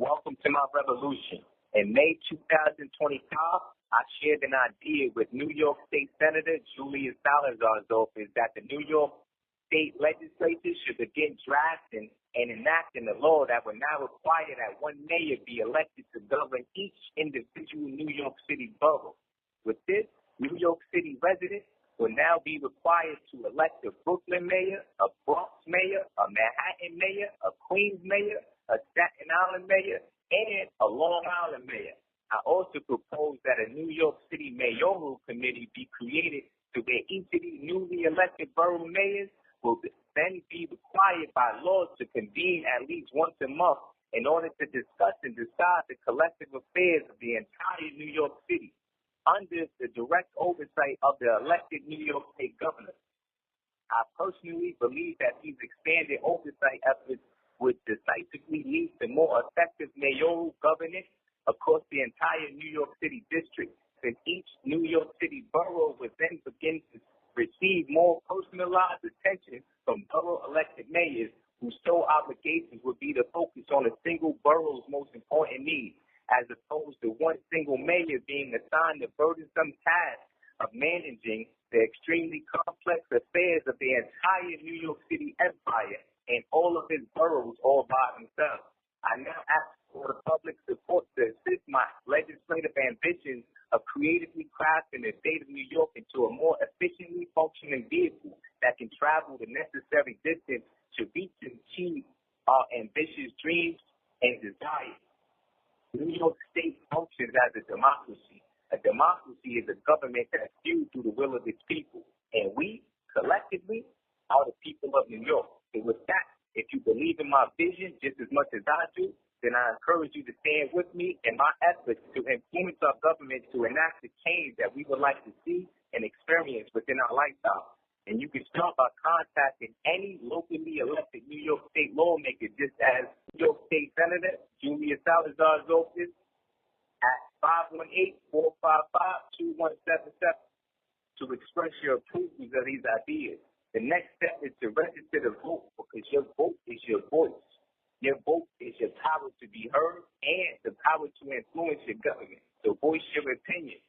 Welcome to my revolution. In May 2025, I shared an idea with New York State Senator Julius Salazar's office that the New York State Legislature should begin drafting and enacting a law that would now require that one mayor be elected to govern each individual New York City borough. With this, New York City residents will now be required to elect a Brooklyn mayor, a Bronx mayor, a Manhattan mayor, a Queens mayor, a Staten Island mayor, and a Long Island mayor. I also propose that a New York City mayoral committee be created to where each of these newly elected borough mayors will then be required by law to convene at least once a month in order to discuss and decide the collective affairs of the entire New York City under the direct oversight of the elected New York State governor. I personally believe that these expanded oversight efforts would decisively lead to more effective mayoral governance across the entire New York City district, since each New York City borough would then begin to receive more personalized attention from borough elected mayors whose sole obligations would be to focus on a single borough's most important needs, as opposed to one single mayor being assigned the burdensome task of managing the extremely complex affairs of the entire New York City empire and all of its boroughs all by themselves. I now ask for the public support to assist my legislative ambitions of creatively crafting the state of New York into a more efficiently functioning vehicle that can travel the necessary distance to reach and achieve our ambitious dreams and desires. New York State functions as a democracy. A democracy is a government that's viewed through the will of its people, and we, collectively, are the people of New York. And with that, if you believe in my vision just as much as I do, then I encourage you to stand with me in my efforts to influence our government to enact the change that we would like to see and experience within our lifestyle. And you can start by contacting any locally elected New York State lawmaker, just as New York State Senator Julius Salazar's office at 518-455-2177 to express your approval of these ideas. The next step is to register to vote, because your vote is your voice. Your vote is your power to be heard and the power to influence your government. So voice your opinion.